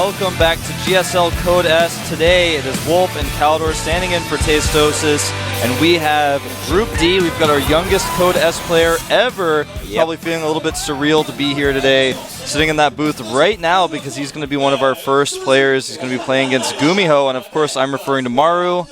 welcome back to GSL Code S. Today it is Wolf and Kaldor standing in for Tastosis, and we have Group D. We've got our youngest Code S player ever. Probably feeling a little bit surreal to be here today, sitting in that booth right now because he's going to be one of our first players. He's going to be playing against GuMiho, and of course I'm referring to Maru.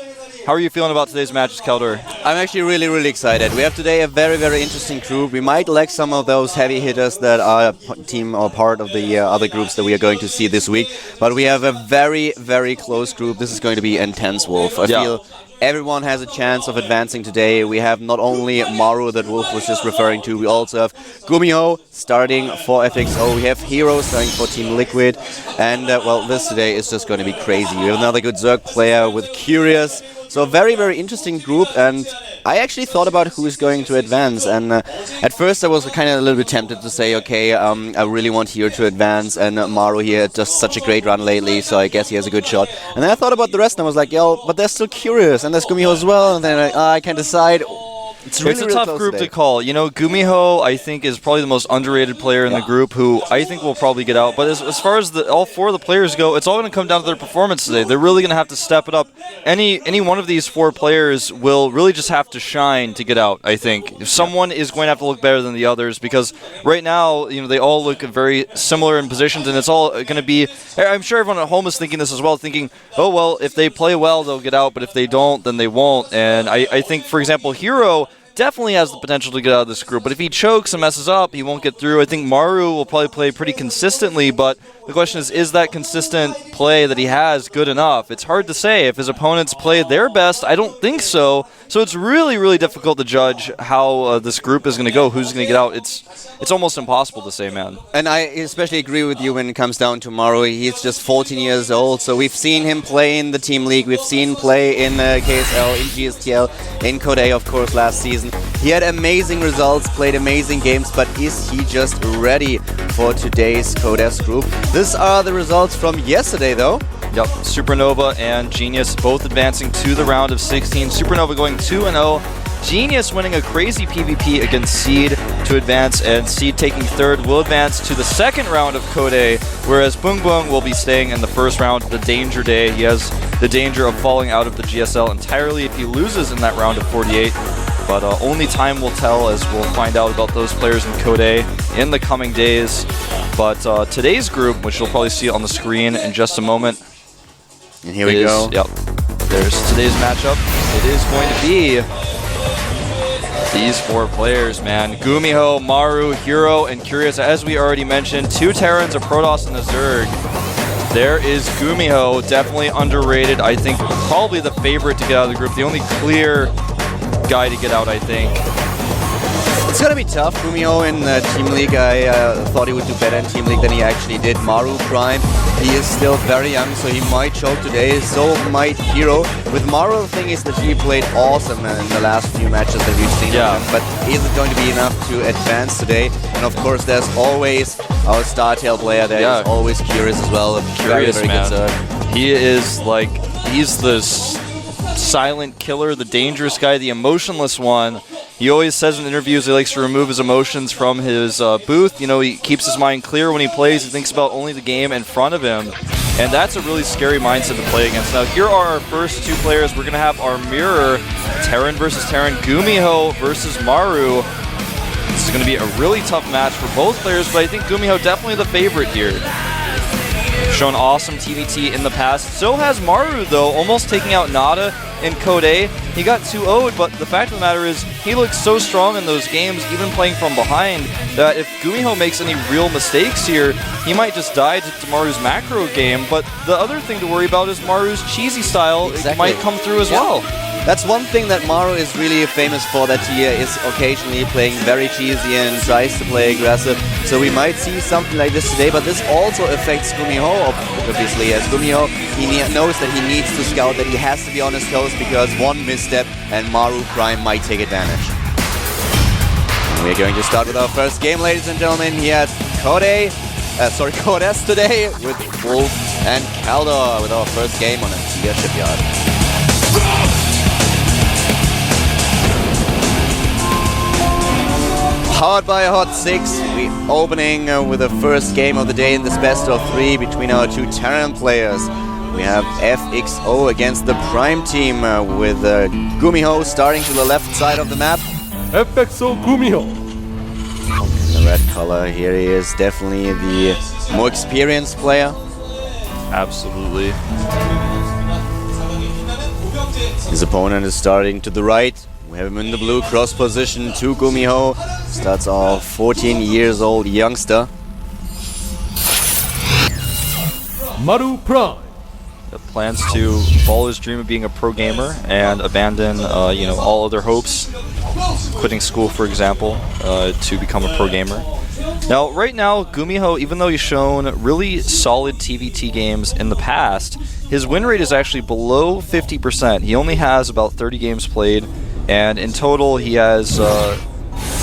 How are you feeling about today's matches, Kaldor? I'm actually really excited. We have today a very interesting group. We might lack some of those heavy hitters that are team or part of the other groups that we are going to see this week, but we have a very close group. This is going to be intense, Wolf. I feel everyone has a chance of advancing today. We have not only Maru that Wolf was just referring to, we also have GuMiho starting for FXO. We have Hero starting for Team Liquid. And, well, this today is just going to be crazy. We have another good Zerg player with Curious. So a very interesting group, and I actually thought about who is going to advance. And at first I was kind of a little bit tempted to say, okay, I really want Hero to advance, and Maru here had just such a great run lately, so I guess he has a good shot. And then I thought about the rest, and I was like, yo, but they're still Curious, and there's GuMiho as well, and then I can't decide. It's a tough group to call. You know, GuMiho, I think, is probably the most underrated player in the group, who I think will probably get out. But as far as all four of the players go, it's all going to come down to their performance today. They're really going to have to step it up. Any one of these four players will really just have to shine to get out, I think. If someone is going to have to look better than the others, because right now, you know, they all look very similar in positions, and it's all going to be... I'm sure everyone at home is thinking this as well, thinking, oh, well, if they play well, they'll get out, but if they don't, then they won't. And I think, for example, Hero definitely has the potential to get out of this group, but if he chokes and messes up, he won't get through. I think Maru will probably play pretty consistently, but the question is that consistent play that he has good enough? It's hard to say. If his opponents play their best, I don't think so. So it's really difficult to judge how this group is going to go, who's going to get out. It's almost impossible to say, man. And I especially agree with you when it comes down to Maru. He's just 14 years old, so we've seen him play in the Team League, we've seen him play in GSL, in GSTL, in Code A, of course, last season. He had amazing results, played amazing games, but is he just ready for today's Code S group? These are the results from yesterday, though. Yep, Supernova and Genius both advancing to the round of 16. Supernova going 2-0. Genius winning a crazy PvP against Seed to advance, and Seed taking third will advance to the second round of Code A, whereas Boong Boong will be staying in the first round, the Danger Day. He has the danger of falling out of the GSL entirely if he loses in that round of 48. But only time will tell, as we'll find out about those players in Code A in the coming days. But today's group, which you'll probably see on the screen in just a moment. And here we go. Yep. There's today's matchup. It is going to be these four players, man. GuMiho, Maru, Hero, and Curious. As we already mentioned, two Terrans, a Protoss, and a Zerg. There is GuMiho, definitely underrated. I think probably the favorite to get out of the group. The only clear guy to get out, I think. It's gonna be tough. GuMiho in Team League, I thought he would do better in Team League than he actually did. Maru Prime, he is still very young, so he might choke today. So might Hero. With Maru, the thing is that he played awesome in the last few matches that we've seen of him, but is it going to be enough to advance today? And of course, there's always our StarTale player there. Is always Curious as well. Curious, very man. Good he is like, he's the silent killer, the dangerous guy, the emotionless one. He always says in interviews he likes to remove his emotions from his booth. You know, he keeps his mind clear when he plays. He thinks about only the game in front of him. And that's a really scary mindset to play against. Now, here are our first two players. We're going to have our mirror, Terran versus Terran, GuMiho versus Maru. This is going to be a really tough match for both players, but I think GuMiho definitely the favorite here. Shown awesome TVT in the past. So has Maru, though, almost taking out Nada in Code A. He got 2-0'd, but the fact of the matter is he looks so strong in those games, even playing from behind, that if GuMiho makes any real mistakes here, he might just die to Maru's macro game. But the other thing to worry about is Maru's cheesy style. It might come through as well. That's one thing that Maru is really famous for, that he is occasionally playing very cheesy and tries to play aggressive. So we might see something like this today, but this also affects GuMiho, obviously. As GuMiho, he knows that he needs to scout, that he has to be on his toes, because one misstep and Maru Prime might take advantage. We're going to start with our first game, ladies and gentlemen, here at Code S today, with Wolf and Kaldor, with our first game on a Tier Shipyard. Powered by a Hot 6, we opening with the first game of the day in this best of 3 between our two Terran players. We have FXO against the Prime team with GuMiho starting to the left side of the map. FXO GuMiho. The red color, here he is, definitely the more experienced player. Absolutely. His opponent is starting to the right. We have him in the blue, cross position to GuMiho. Starts off 14 years old youngster. Maru Prime. That plans to follow his dream of being a pro gamer and abandon, all other hopes, quitting school, for example, to become a pro gamer. Now, right now, GuMiho, even though he's shown really solid TVT games in the past, his win rate is actually below 50%. He only has about 30 games played, and in total, he has...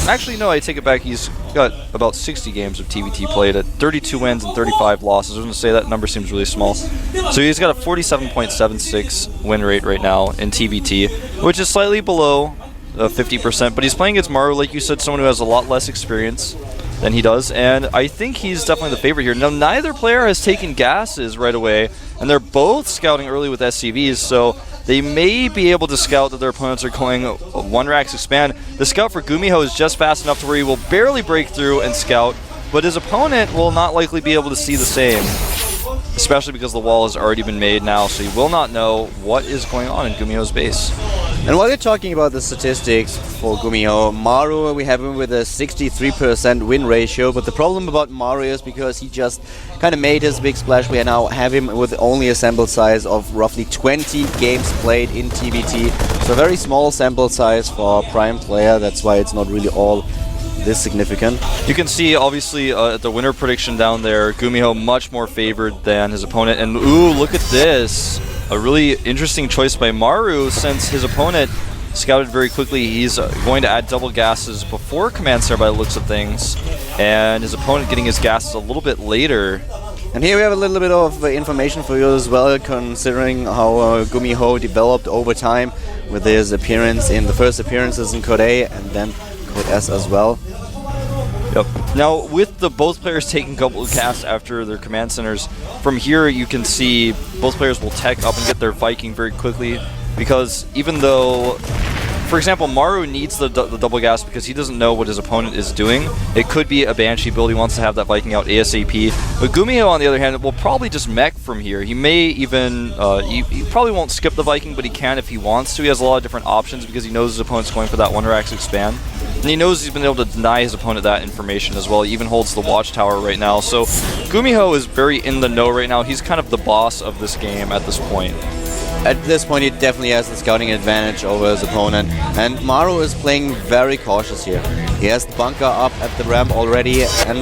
actually, no, I take it back. He's got about 60 games of TVT played at 32 wins and 35 losses. I was going to say that number seems really small. So he's got a 47.76 win rate right now in TVT, which is slightly below 50%, but he's playing against Maru, like you said, someone who has a lot less experience than he does, and I think he's definitely the favorite here. Now, neither player has taken gases right away, and they're both scouting early with SCVs, so they may be able to scout that their opponents are going one racks expand. The scout for GuMiho is just fast enough to where he will barely break through and scout, but his opponent will not likely be able to see the same, especially because the wall has already been made now, so he will not know what is going on in GuMiho's base. And while you're talking about the statistics for GuMiho, Maru, we have him with a 63% win ratio, but the problem about Maru is because he just kind of made his big splash. We now have him with only a sample size of roughly 20 games played in TVT, so a very small sample size for a Prime player. That's why it's not really all this significant. You can see, obviously, at the winner prediction down there, GuMiho much more favored than his opponent. And ooh, look at this. A really interesting choice by Maru, since his opponent scouted very quickly. He's going to add double gases before Command Center by the looks of things, and his opponent getting his gases a little bit later. And here we have a little bit of information for you as well, considering how GuMiho developed over time with his appearance in the first appearances in Code A and then Code S as well. Yep. Now, with the both players taking double cast after their command centers, from here you can see both players will tech up and get their Viking very quickly, because even though, for example, Maru needs the double gas because he doesn't know what his opponent is doing. It could be a Banshee build. He wants to have that Viking out ASAP. But GuMiho, on the other hand, will probably just mech from here. He may even, he probably won't skip the Viking, but he can if he wants to. He has a lot of different options because he knows his opponent's going for that one racks expand. And he knows he's been able to deny his opponent that information as well. He even holds the watchtower right now. So GuMiho is very in the know right now. He's kind of the boss of this game at this point. At this point, he definitely has the scouting advantage over his opponent, and Maru is playing very cautious here. He has the bunker up at the ramp already, and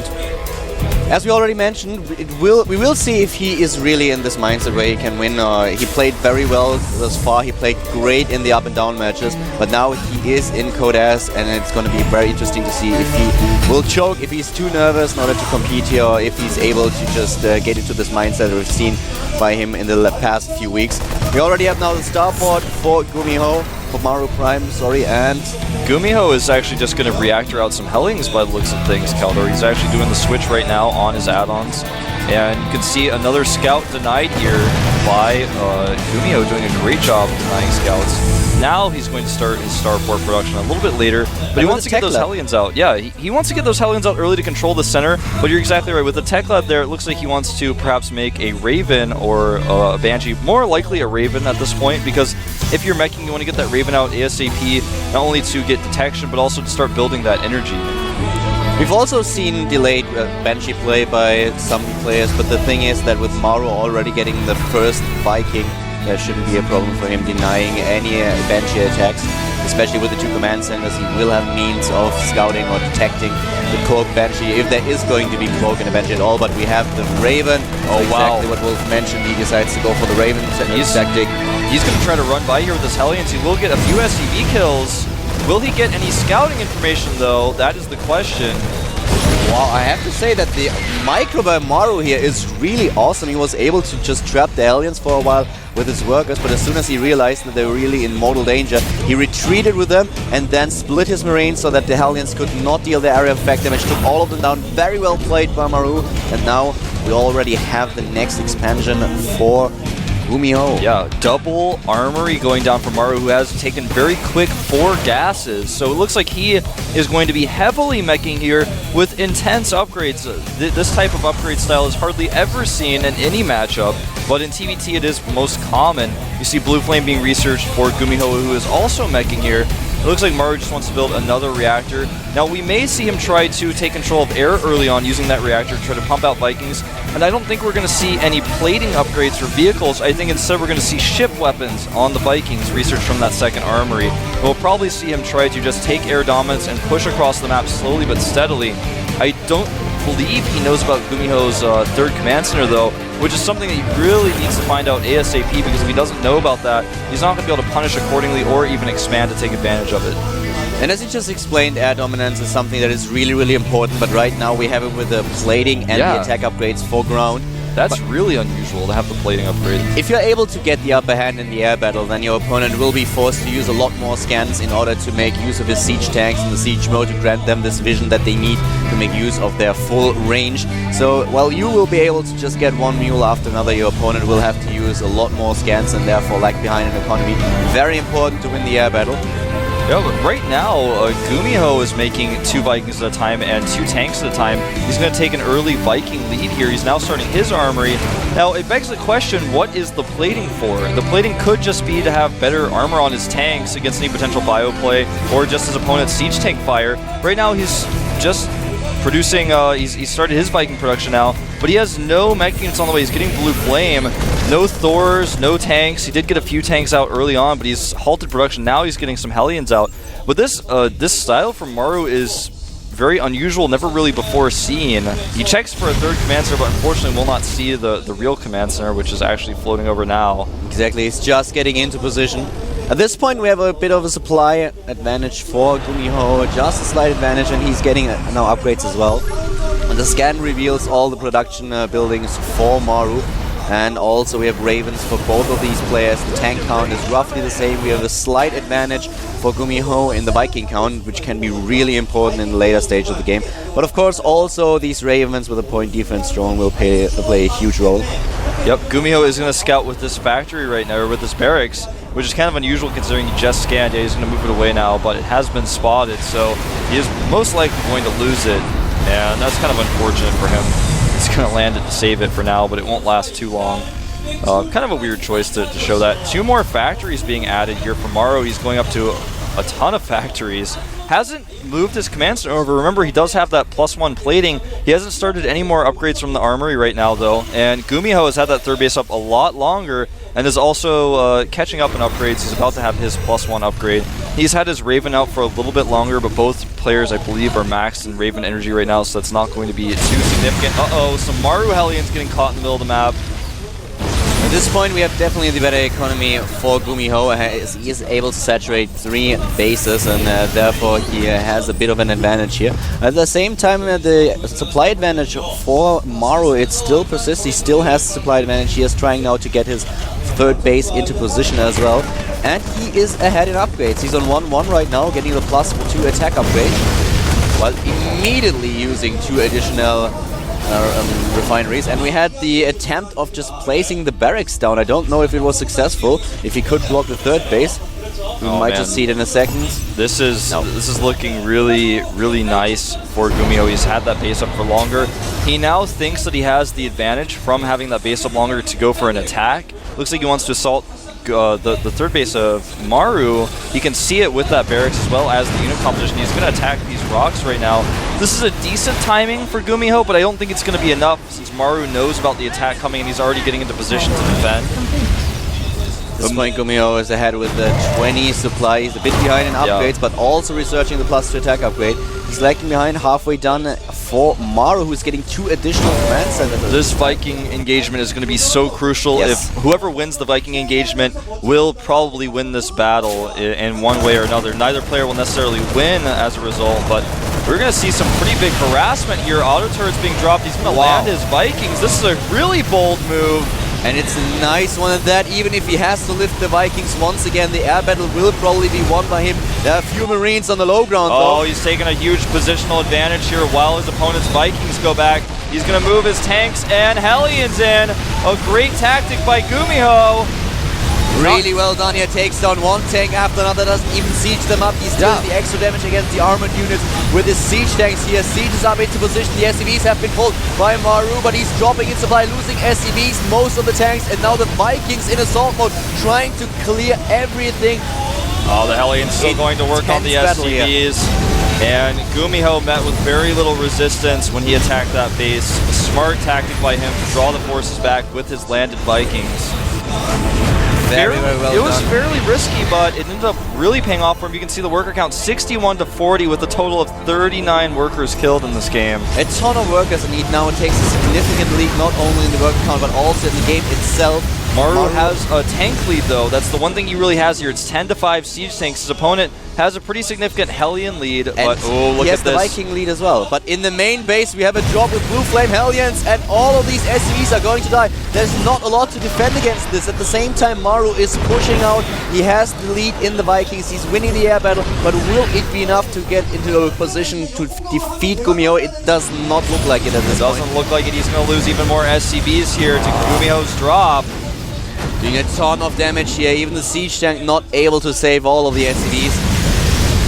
as we already mentioned, we will see if he is really in this mindset where he can win. He played very well thus far. He played great in the up and down matches, but now he is in Code S, and it's going to be very interesting to see if he will choke, if he's too nervous in order to compete here, or if he's able to just get into this mindset we've seen by him in the past few weeks. We already have now the starport for GuMiho, for Maru Prime, sorry, and GuMiho is actually just going to reactor out some Hellings by the looks of things, Kaldor. He's actually doing the switch right now on his add-ons. And you can see another scout denied here by GuMiho doing a great job of denying scouts. Now he's going to start his starport production a little bit later, but he wants to get those Hellions out. Yeah, he wants to get those Hellions out early to control the center, but you're exactly right. With the tech lab there, it looks like he wants to perhaps make a Raven or a Banshee. More likely a Raven at this point, because if you're meching, you want to get that Raven out ASAP, not only to get detection, but also to start building that energy. We've also seen delayed Banshee play by some players, but the thing is that with Maru already getting the first Viking, there shouldn't be a problem for him denying any Banshee attacks, especially with the two command centers. He will have means of scouting or detecting the Cloak Banshee, if there is going to be Cloak in a Banshee at all, but we have the Raven. Oh, wow. Exactly what Wolf mentioned, he decides to go for the Raven tactic. He's going to try to run by here with his Hellions. He will get a few SCV kills. Will he get any scouting information, though? That is the question. Wow, I have to say that the micro by Maru here is really awesome. He was able to just trap the aliens for a while with his workers, but as soon as he realized that they were really in mortal danger, he retreated with them and then split his Marines so that the Hellions could not deal the area of effect damage. Took all of them down. Very well played by Maru. And now we already have the next expansion for GuMiho. Yeah, double armory going down for Maru, who has taken very quick 4 gases. So it looks like he is going to be heavily meching here with intense upgrades. This type of upgrade style is hardly ever seen in any matchup, but in TVT it is most common. You see Blue Flame being researched for GuMiho, who is also meching here. It looks like Maru just wants to build another reactor. Now we may see him try to take control of air early on using that reactor to try to pump out Vikings, and I don't think we're going to see any plating upgrades for vehicles. I think instead we're going to see ship weapons on the Vikings researched from that second armory. We'll probably see him try to just take air dominance and push across the map slowly but steadily. I don't believe he knows about GuMiho's third command center though, which is something that he really needs to find out ASAP, because if he doesn't know about that, he's not going to be able to punish accordingly or even expand to take advantage of it. And as you just explained, air dominance is something that is really, really important, but right now we have it with the plating and the attack upgrades for ground. That's really unusual to have the plating upgrade. If you're able to get the upper hand in the air battle, then your opponent will be forced to use a lot more scans in order to make use of his siege tanks and the siege mode to grant them this vision that they need to make use of their full range. So while you will be able to just get one mule after another, your opponent will have to use a lot more scans and therefore lag behind in economy. Very important to win the air battle. Yeah, but right now, GuMiho is making 2 Vikings at a time and 2 tanks at a time. He's going to take an early Viking lead here. He's now starting his armory. Now, it begs the question, what is the plating for? The plating could just be to have better armor on his tanks against any potential bio play, or just his opponent's siege tank fire. Right now, he's just producing, he started his Viking production now, but he has no mech units on the way. He's getting Blue Flame, no Thors, no tanks. He did get a few tanks out early on, but he's halted production. Now he's getting some Hellions out. But this style from Maru is very unusual, never really before seen. He checks for a third command center, but unfortunately will not see the real command center, which is actually floating over now. Exactly, he's just getting into position. At this point we have a bit of a supply advantage for GuMiho, just a slight advantage, and he's getting now upgrades as well. And the scan reveals all the production buildings for Maru. And also we have Ravens for both of these players. The tank count is roughly the same. We have a slight advantage for GuMiho in the Viking count, which can be really important in the later stage of the game. But of course also these Ravens with a point defense drone will play a huge role. Yep, GuMiho is going to scout with this factory right now, or with this barracks, which is kind of unusual considering he just scanned. Yeah, he's going to move it away now, but it has been spotted, so he is most likely going to lose it, and that's kind of unfortunate for him. He's going to land it to save it for now, but it won't last too long. Kind of a weird choice to show that. 2 more factories being added here for Maru. He's going up to a ton of factories. Hasn't moved his command center over. Remember, he does have that +1 plating. He hasn't started any more upgrades from the armory right now, though. And GuMiho has had that third base up a lot longer and is also catching up in upgrades. He's about to have his +1 upgrade. He's had his Raven out for a little bit longer, but both players, I believe, are maxed in Raven energy right now, so that's not going to be too significant. Uh-oh, some Maru Hellions getting caught in the middle of the map. At this point we have definitely the better economy for GuMiho. He is able to saturate 3 bases, and therefore he has a bit of an advantage here. At the same time, the supply advantage for Maru, it still persists. He still has supply advantage. He is trying now to get his 3rd base into position as well. And he is ahead in upgrades. He's on 1-1 right now, getting the +2 attack upgrade, while immediately using 2 additional refineries. And we had the attempt of just placing the barracks down. I don't know if it was successful, if he could block the 3rd base. We might just see it in a second. This is looking really, really nice for GuMiho. He's had that base up for longer. He now thinks that he has the advantage from having that base up longer to go for an attack. Looks like he wants to assault the 3rd base of Maru. You can see it with that barracks as well as the unit composition. He's going to attack these rocks right now. This is a decent timing for GuMiho, but I don't think it's going to be enough since Maru knows about the attack coming and he's already getting into position to defend. At this point, GuMiho is ahead with the 20 supply. He's a bit behind in upgrades, but also researching the +2 attack upgrade. He's lagging behind, halfway done for Maru, who's getting 2 additional command centers. This Viking engagement is going to be so crucial. Yes. If whoever wins the Viking engagement will probably win this battle in one way or another. Neither player will necessarily win as a result, but We're going to see some pretty big harassment here. Auto turrets being dropped. He's going to land his Vikings. This is a really bold move. And it's a nice one at that. Even if he has to lift the Vikings once again, the air battle will probably be won by him. There are a few Marines on the low ground, though. He's taking a huge positional advantage here while his opponent's Vikings go back. He's going to move his tanks and Hellions in. A great tactic by GuMiho. Really well done here. Takes down one tank after another. Doesn't even siege them up. He's doing the extra damage against the armored units with his siege tanks here. Sieges up into position. The SCVs have been pulled by Maru, but he's dropping in supply, losing SCVs, most of the tanks, and now the Vikings in assault mode, trying to clear everything. The Hellions still going to work on the SCVs. And GuMiho met with very little resistance when he attacked that base. A smart tactic by him to draw the forces back with his landed Vikings. Very well it was fairly risky, but it ended up really paying off for him. You can see the worker count 61 to 40 with a total of 39 workers killed in this game. A ton of workers in lead now. It takes a significant lead, not only in the worker count, but also in the game itself. Maru has a tank lead, though. That's the one thing he really has here. It's 10 to 5 siege tanks. His opponent has a pretty significant Hellion lead, but look at this. He has the Viking lead as well. But in the main base, we have a drop with Blue Flame Hellions, and all of these SCVs are going to die. There's not a lot to defend against this. At the same time, Maru is pushing out. He has the lead in the Vikings. He's winning the air battle, but will it be enough to get into a position to defeat GuMiho? It does not look like it at this point. It doesn't look like it. He's going to lose even more SCVs here to GuMiho's drop. Doing a ton of damage here. Even the siege tank not able to save all of the SCVs.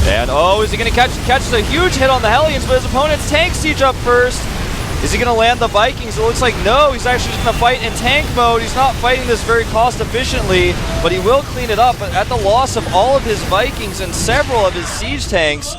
And is he going to catch a huge hit on the Hellions, but his opponent's tank siege up first. Is he going to land the Vikings? It looks like no. He's actually just going to fight in tank mode. He's not fighting this very cost efficiently, but he will clean it up. But at the loss of all of his Vikings and several of his siege tanks,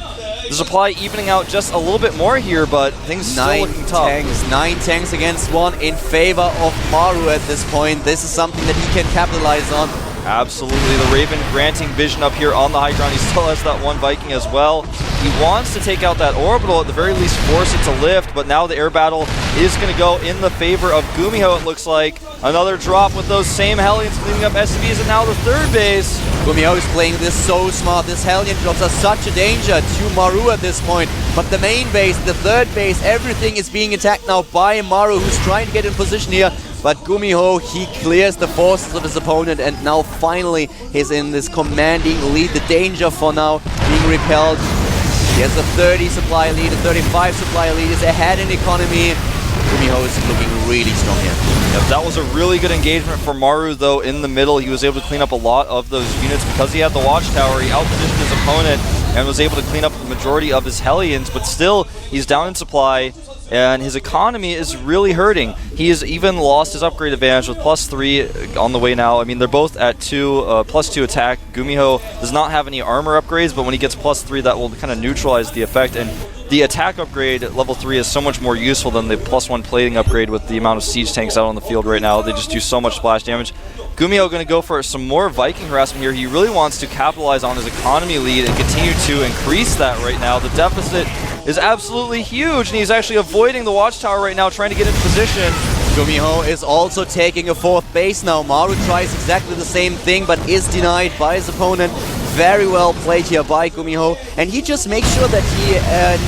the supply evening out just a little bit more here, but things still looking tough. 9 tanks against 1 in favor of Maru at this point. This is something that he can capitalize on. Absolutely. The Raven granting vision up here on the high ground. He still has that one Viking as well. He wants to take out that orbital, at the very least force it to lift, but now the air battle is going to go in the favor of GuMiho, it looks like. Another drop with those same Hellions cleaning up SCVs, and now the third base. GuMiho is playing this so smart. This Hellion drops are such a danger to Maru at this point. But the main base, the third base, everything is being attacked now by Maru, who's trying to get in position here. But GuMiho, he clears the forces of his opponent, and now finally he's in this commanding lead. The danger for now being repelled. He has a 30 supply lead, a 35 supply lead. He's ahead in economy. GuMiho is looking really strong here. Yep, that was a really good engagement for Maru, though, in the middle. He was able to clean up a lot of those units because he had the watchtower. He outpositioned his opponent and was able to clean up the majority of his Hellions, but still, he's down in supply, and his economy is really hurting. He has even lost his upgrade advantage with +3 on the way now. I mean, they're both at +2 attack. GuMiho does not have any armor upgrades, but when he gets +3, that will kind of neutralize the effect. And the attack upgrade at level 3 is so much more useful than the +1 plating upgrade with the amount of siege tanks out on the field right now. They just do so much splash damage. GuMiho going to go for some more Viking harassment here. He really wants to capitalize on his economy lead and continue to increase that right now. The deficit is absolutely huge, and he's actually avoiding the watchtower right now, trying to get into position. GuMiho is also taking a 4th base now. Maru tries exactly the same thing, but is denied by his opponent. Very well played here by GuMiho, and he just makes sure that he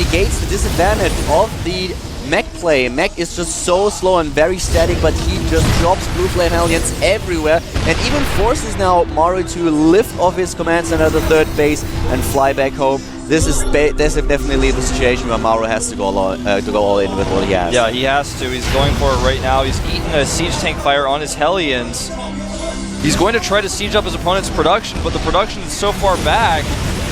negates the disadvantage of the mech play. Mech is just so slow and very static, but he just drops Blue Flame Hellions everywhere, and even forces now Maru to lift off his command center at the 3rd base and fly back home. This is definitely the situation where Maru has to go all in with what he has. Yeah, he has to. He's going for it right now. He's eating a siege tank fire on his Hellions. He's going to try to siege up his opponent's production, but the production is so far back,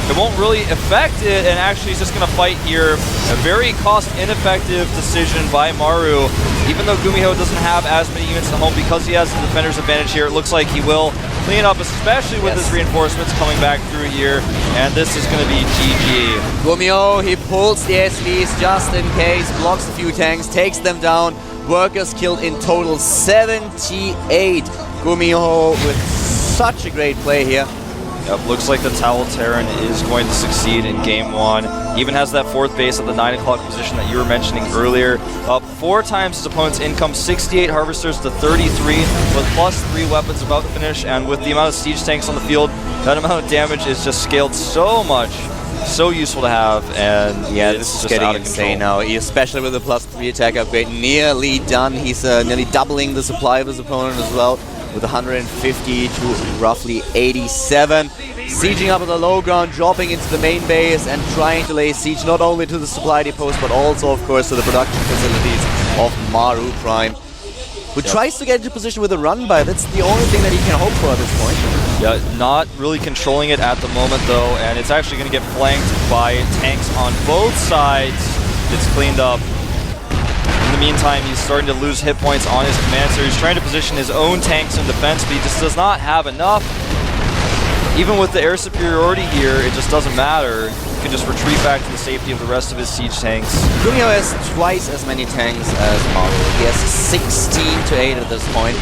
it won't really affect it, and actually he's just going to fight here. A very cost-ineffective decision by Maru. Even though GuMiho doesn't have as many units at home, because he has the defender's advantage here, it looks like he will clean up, especially with his reinforcements coming back through here, and this is going to be GG. GuMiho, he pulls the SVs just in case, blocks a few tanks, takes them down. Workers killed in total 78. GuMiho with such a great play here. Yep, looks like the Towel Terran is going to succeed in Game 1. Even has that 4th base at the 9 o'clock position that you were mentioning earlier. Up 4 times his opponent's income, 68 Harvesters to 33, with +3 weapons about to finish, and with the amount of siege tanks on the field, that amount of damage is just scaled so much so useful to have, and yeah, this is getting insane now, especially with the +3 attack upgrade nearly done. He's nearly doubling the supply of his opponent as well, with 150 to roughly 87. Sieging up at the low ground, dropping into the main base and trying to lay siege not only to the supply depots but also, of course, to the production facilities of Maru Prime, who tries to get into position with a run by. That's the only thing that he can hope for at this point. Yeah, not really controlling it at the moment though, and it's actually going to get flanked by tanks on both sides. It's cleaned up. In the meantime, he's starting to lose hit points on his command center. He's trying to position his own tanks in defense, but he just does not have enough. Even with the air superiority here, it just doesn't matter. He can just retreat back to the safety of the rest of his siege tanks. GuMiho has twice as many tanks as Maru. He has 16 to 8 at this point.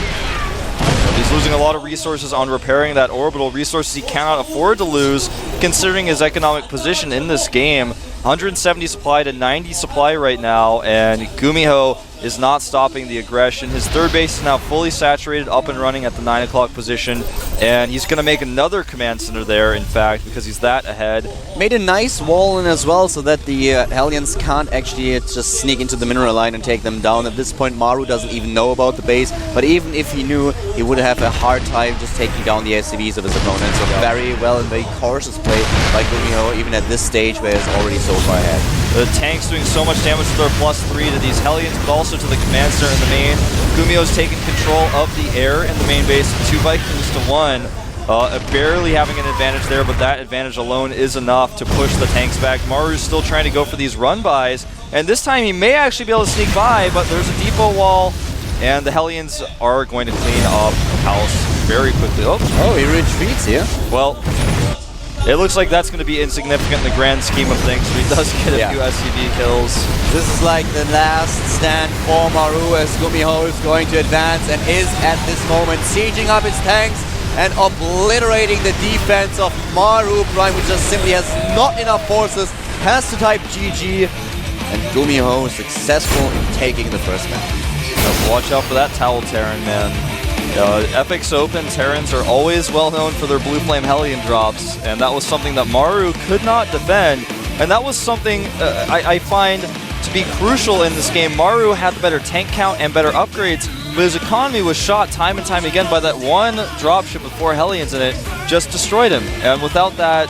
He's losing a lot of resources on repairing that orbital, resources he cannot afford to lose considering his economic position in this game. 170 supply to 90 supply right now, and GuMiho is not stopping the aggression. His third base is now fully saturated, up and running at the 9 o'clock position, and he's going to make another command center there, in fact, because he's that ahead. Made a nice wall in as well, so that the Hellions can't actually just sneak into the mineral line and take them down. At this point, Maru doesn't even know about the base, but even if he knew, he would have a hard time just taking down the SCVs of his opponent. So very well and very cautious play by GuMiho, even at this stage where it's already so far ahead. The tank's doing so much damage with their +3 to these Hellions, but also to the command center in the main. GuMiho's taking control of the air in the main base, 2 Vikings to 1. Barely having an advantage there, but that advantage alone is enough to push the tanks back. Maru's still trying to go for these run-bys, and this time he may actually be able to sneak by, but there's a depot wall, and the Hellions are going to clean up house very quickly. Oh, he retreats here. Well, it looks like that's going to be insignificant in the grand scheme of things, but he does get a few SCV kills. This is like the last stand for Maru, as GuMiho is going to advance and is at this moment sieging up his tanks and obliterating the defense of Maru Prime, which just simply has not enough forces, has to type GG, and GuMiho is successful in taking the first map. Watch out for that Towel Terran, man. Epic's Open Terrans are always well known for their Blue Flame Hellion drops, and that was something that Maru could not defend, and that was something I find to be crucial in this game. Maru had the better tank count and better upgrades, but his economy was shot time and time again by that one dropship with 4 Hellions in it, just destroyed him, and without that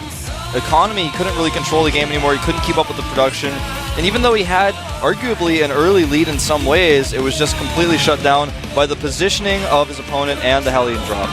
economy, he couldn't really control the game anymore. He couldn't keep up with the production, and even though he had arguably an early lead in some ways, it was just completely shut down by the positioning of his opponent and the Hellion drop.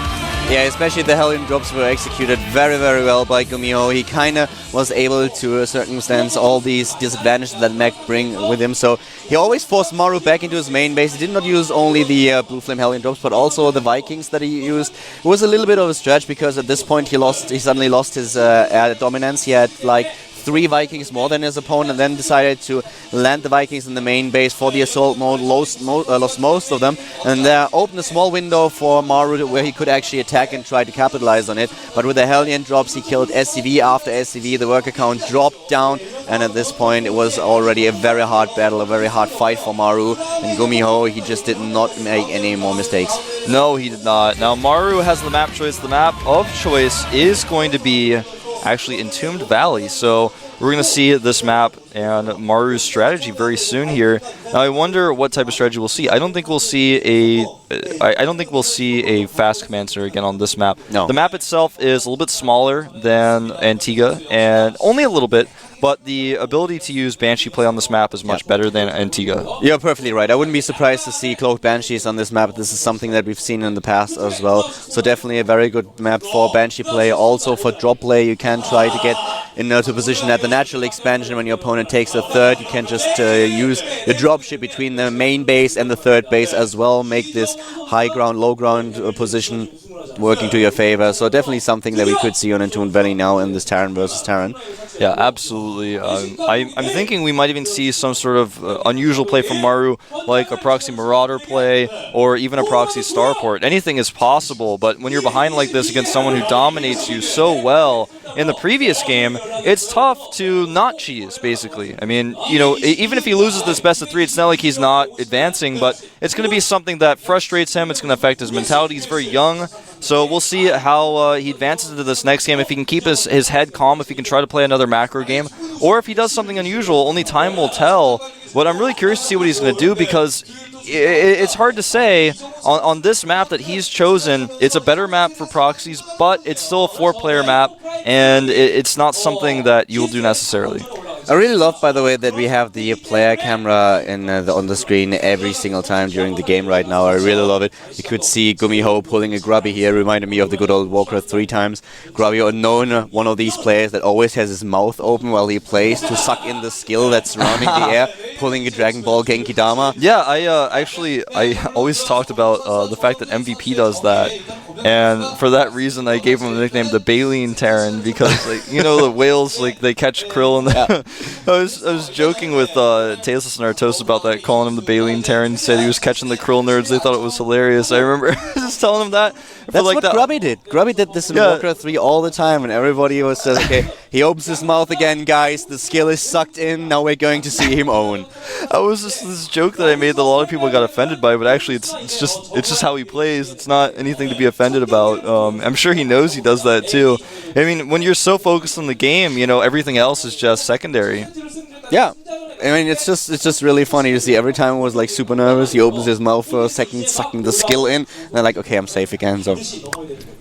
Yeah, especially the Hellion drops were executed very, very well by GuMiho. He kind of was able to circumstance all these disadvantages that mech bring with him. So he always forced Maru back into his main base. He did not use only the Blue Flame Hellion drops, but also the Vikings that he used. It was a little bit of a stretch because at this point he suddenly lost his air dominance. He had like 3 Vikings more than his opponent, and then decided to land the Vikings in the main base for the assault mode, lost most of them, and opened a small window for Maru where he could actually attack and try to capitalize on it. But with the Hellion drops, he killed SCV after SCV, the worker count dropped down, and at this point it was already a very hard battle, a very hard fight for Maru, and GuMiho, he just did not make any more mistakes. No, he did not. Now Maru has the map choice. The map of choice is going to be actually Entombed Valley, so we're going to see this map and Maru's strategy very soon here. Now I wonder what type of strategy we'll see. I don't think we'll see a fast command center again on this map. No. The map itself is a little bit smaller than Antigua, and only a little bit, but the ability to use Banshee play on this map is much better than Antigua. You're perfectly right. I wouldn't be surprised to see Cloaked Banshees on this map. This is something that we've seen in the past as well. So definitely a very good map for Banshee play. Also for drop play, you can try to get into position at the natural expansion. When your opponent takes a third, you can just use the dropship between the main base and the third base as well. Make this high ground, low ground position working to your favor. So definitely something that we could see on Entombed Valley now in this Terran versus Terran. Yeah, absolutely. I'm thinking we might even see some sort of unusual play from Maru, like a proxy Marauder play or even a proxy Starport. Anything is possible, but when you're behind like this against someone who dominates you so well in the previous game, it's tough to not cheese, basically. I mean, you know, even if he loses this best of 3, it's not like he's not advancing, but it's going to be something that frustrates him. It's going to affect his mentality. He's very young. So we'll see how he advances into this next game. If he can keep his head calm, if he can try to play another macro game, or if he does something unusual, only time will tell. But I'm really curious to see what he's going to do, because it's hard to say on this map that he's chosen. It's a better map for proxies, but it's still a 4-player map, and it's not something that you will do necessarily. I really love, by the way, that we have the player camera on the screen every single time during the game right now. I really love it. You could see GuMiho pulling a Grubby here, reminded me of the good old Warcraft 3 times. Grubby, unknown, one of these players that always has his mouth open while he plays to suck in the skill that's surrounding the air, pulling a Dragon Ball Genki Dama. Yeah, I always talked about the fact that MVP does that. And for that reason, I gave him the nickname the Baleen Terran, because, like, you know, the whales, like, they catch krill. And I was joking with Tasteless and Artos about that, calling him the Baleen Terran. He said he was catching the krill nerds. They thought it was hilarious. I remember just telling him that. That's like what Grubby did. Grubby did this in Warcraft 3 all the time, and everybody was says, okay, he opens his mouth again, guys. The skill is sucked in. Now we're going to see him own. That was just this joke that I made that a lot of people got offended by, but actually it's just how he plays. It's not anything to be offended about. I'm sure he knows he does that too. I mean, when you're so focused on the game, you know, everything else is just secondary. Yeah. I mean, it's just really funny to see. Every time I was like super nervous, he opens his mouth for a second, sucking the skill in, and then like, okay, I'm safe again. So,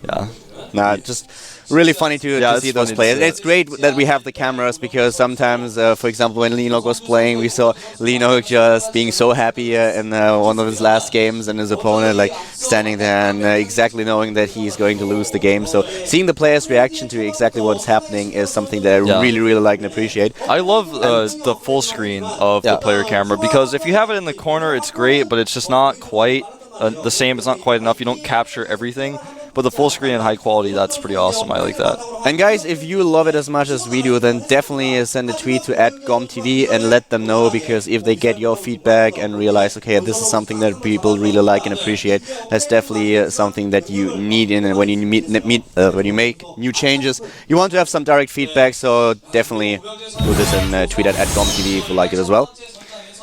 yeah. Nah, just really funny to see those players. It's great that we have the cameras, because sometimes, for example, when Leenock was playing, we saw Leenock just being so happy in one of his last games, and his opponent like standing there and exactly knowing that he's going to lose the game. So seeing the players' reaction to exactly what's happening is something that I really, really like and appreciate. I love the full screen of the player camera, because if you have it in the corner, it's great, but it's just not quite the same. It's not quite enough. You don't capture everything. But the full screen and high quality, that's pretty awesome. I like that. And guys, if you love it as much as we do, then definitely send a tweet to @GOMTV and let them know, because if they get your feedback and realize, okay, this is something that people really like and appreciate, that's definitely something that you need in when you when you make new changes. You want to have some direct feedback, so definitely do this and tweet at @GOMTV if you like it as well.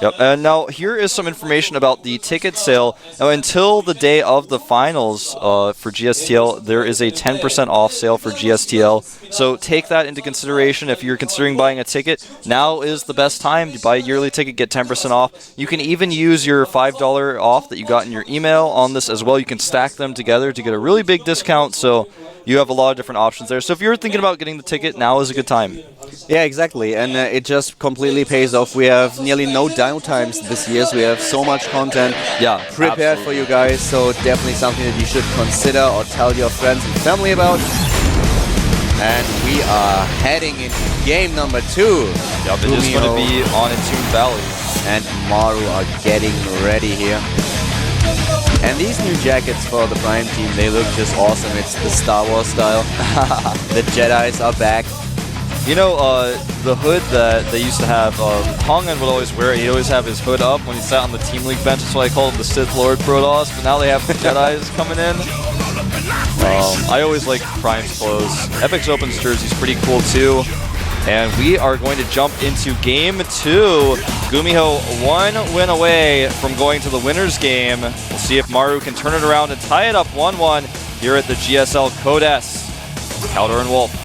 Yep. And now here is some information about the ticket sale. Now, until the day of the finals for GSTL, there is a 10% off sale for GSTL. So take that into consideration if you're considering buying a ticket. Now is the best time to buy a yearly ticket, get 10% off. You can even use your $5 off that you got in your email on this as well. You can stack them together to get a really big discount. So you have a lot of different options there. So if you're thinking about getting the ticket, now is a good time. Yeah, exactly. And it just completely pays off. We have nearly no downtimes this year, so we have so much content prepared for you guys. So definitely something that you should consider or tell your friends and family about. And we are heading into game number 2. Yep, it is going to be on Entombed Valley. And Maru are getting ready here. And these new jackets for the Prime team, they look just awesome. It's the Star Wars style. The Jedis are back. You know, the hood that they used to have, Hongan would always wear it. He'd always have his hood up when he sat on the Team League bench. That's why I call him the Sith Lord Protoss. But now they have the Jedis coming in. I always like Prime's clothes. Epic's Opens jersey's pretty cool too. And we are going to jump into game 2. GuMiho 1 win away from going to the winner's game. We'll see if Maru can turn it around and tie it up 1-1 here at the GSL Codes. Caldor and Wolf.